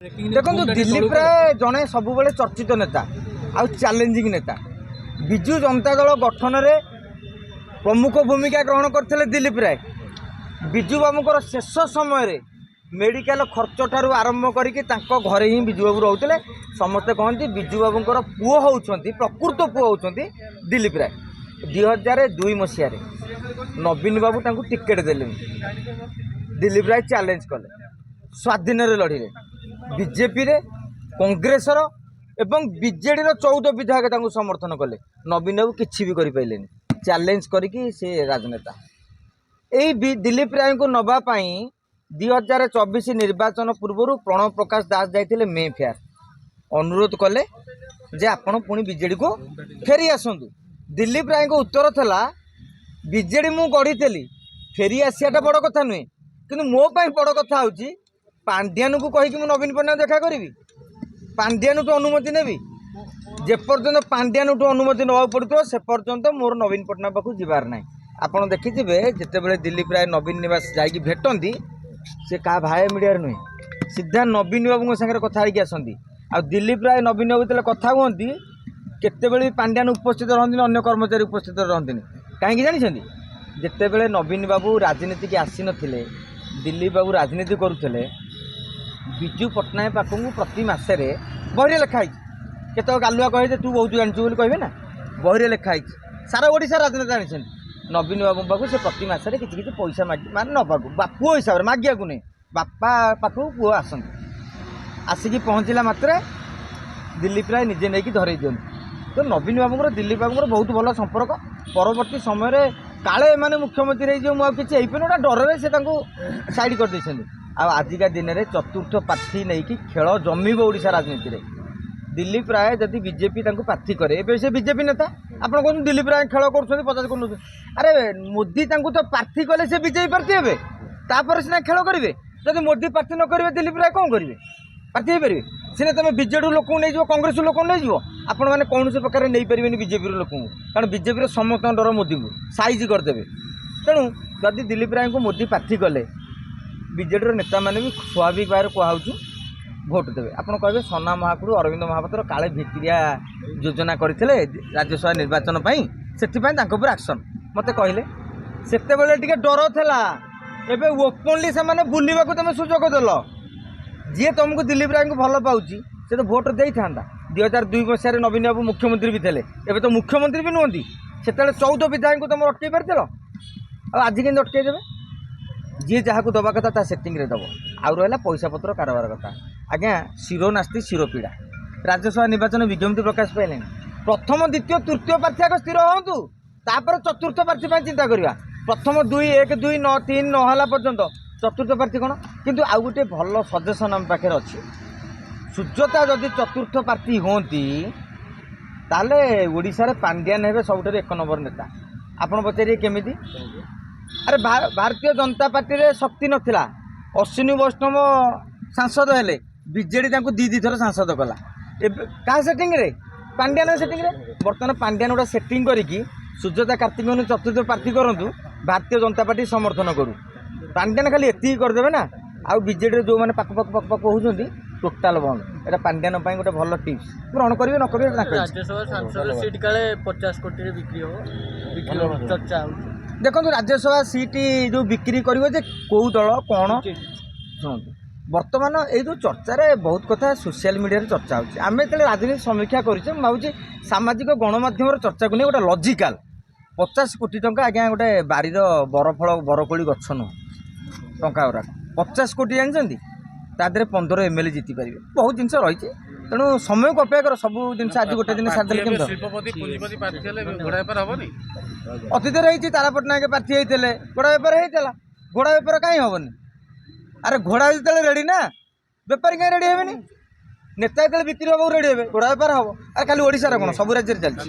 देखो दिलीप राय जड़े सब चर्चित नेता आ चैलेंजिंग नेता विजु जनता दल गठन में प्रमुख भूमिका ग्रहण करते दिलीप राय। विजु बाबूर शेष समय मेडिकल खर्च ठारू आरंभ करके घरे ही विजु बाबू रोते समस्ते कहते विजु बाबूर पुओ होती प्रकृत पुओ होती दिलीप राय। 2002 मसीह नवीन बाबू टिकेट देले दिलीप राय चैलेंज कले स्वाधीन लड़े बीजेपी रे कांग्रेस एवं बीजेडी 14 विधायक समर्थन कले नवीन बाबू किसी भी करें चैलेंज करके से राजनेता यही दिलीप राय को नवापाई 2024 निर्वाचन पूर्व प्रणव प्रकाश दास जाते मे फेयर अनुरोध कले जे आपण पुणी बीजेडी को फेरी आसतु। दिलीप राय को उत्तर था बीजेडी मु गढ़ी फेरी आसियाटा बड़ कथा नुहे कि मो बड़ कथा हूँ पांड्यान को कहीकि नवीन पट्टनायक देखा करी पांड्यान को अनुमति नेबी जेपर्यंत पांड्यान अनुमति नवा पड़ो से पर्यंत मोर नवीन पट्टनायक पाखु जीवार ना। आपड़ देखिथे जिते दिलीप राय नवीन निवास जाकि भेटती से क्या भाई मीडिया नुहे सीधा नवीन बाबू सागर कथा आसती आ दिलीप राय नवीन बाबू जो कथा कहती केते पांड्यान उपस्थित रहती अन्य कर्मचारी उपस्थित रहती कहीं जानते जिते नवीन बाबू राजनीति की आसी नथिले दिलीप बाबू राजनीति करुले विजु पट्टनायक पाखु प्रति मसरे बहरे लिखाई केत गालुआ कहे तू बहुत जानचु कहे ना बहरे लिखाई सारा ओडिशा राजनीति जानी नवीन बाबू पाखु से प्रति मसरे किसी पैसा मागे मान नवाक पुओ हिसाब से मागिया नहीं बापा पाखु पुओ आसती आसिकी पहुँचला मात्रे दिलीप राय निजे नहीं धरई दिखती। तो नवीन बाबू दिलीप बाबू बहुत भल संपर्क परवर्ती समय काले माने मुख्यमंत्री मुझे किसी गोटा डर से साइड कर आजिका दिन में चतुर्थ प्रार्थी नहीं कि खेल जमीब ओडिशा राजनीति में दिलीप राय जदि बीजेपी प्रार्थी करे से बीजेपी नेता आप कहते दिलीप राय खेल कर 50 कर अरे मोदी तो प्रार्थी कले से बीजेपी प्रार्थी हे तापर सीना खेल करेंगे जब मोदी प्रार्थी न करेंगे दिलीप राय कौन करेंगे प्रार्थी हो पारे सीना तुम बीजेडी लोक नहीं जाओ कांग्रेस लोक नहीं जाओ आपण मैंने कौन से प्रकार नहीं पारे बीजेपी लोक कारण बीजेपी समस्त डर मोदी को साइज करदे तेणु जदि दिलीप राय को मोदी प्रार्थी कले बीजेडी नेता मैंने भी स्वाभाविक भाव कहूँ भोट देवे। आप कहे सना महाकुड़ अरविंद महापात्र काले भिक्रिया योजना करते राज्यसभा निर्वाचन से एक्शन मत कहले से डर था एवं ओपनली से बुलवा तुम सुजोग देल जी तुमको दिलीप राय को भल पाँच से तो भोट दे था 2002 मसीह नवीन बाबू मुख्यमंत्री भी थे एवं तो मुख्यमंत्री भी नुहति से 14 विधायक तुम अटकई पार आज के अटकई देवे जी जहाँ को दवा कथा सेटिंग दब आउ रहा पैसा पत्र कारबार कथा आज्ञा शिरो नास्ती शिरो पीड़ा राज्यसभा निर्वाचन विज्ञप्ति प्रकाश पाइले प्रथम द्वितीय तृतीय प्रार्थी आगे स्थिर हूँ तापर चतुर्थ प्रार्थी चिंता करवा प्रथम 2 1 2 9 3 नहला पर्यंत चतुर्थ प्रार्थी कौन किंतु आउ गोटे भल सजेसन आम पाखे अच्छी सुजाता जदि चतुर्थ प्रार्थी होती ताले ओडिशा पांड्यान हे सब 1 नंबर नेता आपड़ पचारे केमिति अरे भारतीय जनता पार्टी रे शक्ति नथिला अश्विनी वैष्णव सांसद हेले बीजेडी दी थर सांसद कला क्या सेटिंग रे पांड्यान सेटिंग रे बर्तमान पांड्यान गोटे सेटिंग करी सुजाता कार्तिक चतुर्थ प्रार्थी करूँ भारतीय जनता पार्टी समर्थन करूँ पांड्यान खाली एति करदे ना आउ बीजेडी जो मैंने पाक पाक पाक पाक होती टोटाल बंद एटा पांड्यान गोटे भल टिप्स ग्रहण करेंगे न करेंगे राज्यसभा सांसद सीट काले 50 कोटी बिक्री हो चर्चा देखो राज्यसभा सीट जो बिक्री कर कौ दल कौन शुणु बर्तमान ये जो चर्चा बहुत कथा सोशल मीडिया चर्चा होमें जो राजनीति समीक्षा करें भावी सामाजिक गणमाध्यम चर्चा को नहीं गोटे लजिकाल 50 कोटी टंका आज्ञा गोटे बारीर बरफल बरकोली गछ नुह टंका गुरा 50 कोटी जानते तादे 15 MLA जीति पारे बहुत जिन रही तेणु समय को अपेक्षा कर सब जिन आज गोटे दिन सारे अतीत रही तारा पट्टनायक प्रार्थी होते घोड़ा बेपार होता घोड़ा बेपार कहीं हेनी अरे घोड़ा जो रेडी ना बेपारी कहीं रेडी हेनी नेता जो बिक्री हम रेडी हे घोड़ा बेपार हम अरे खाली ओडिशा कौन सब राज्य चलती।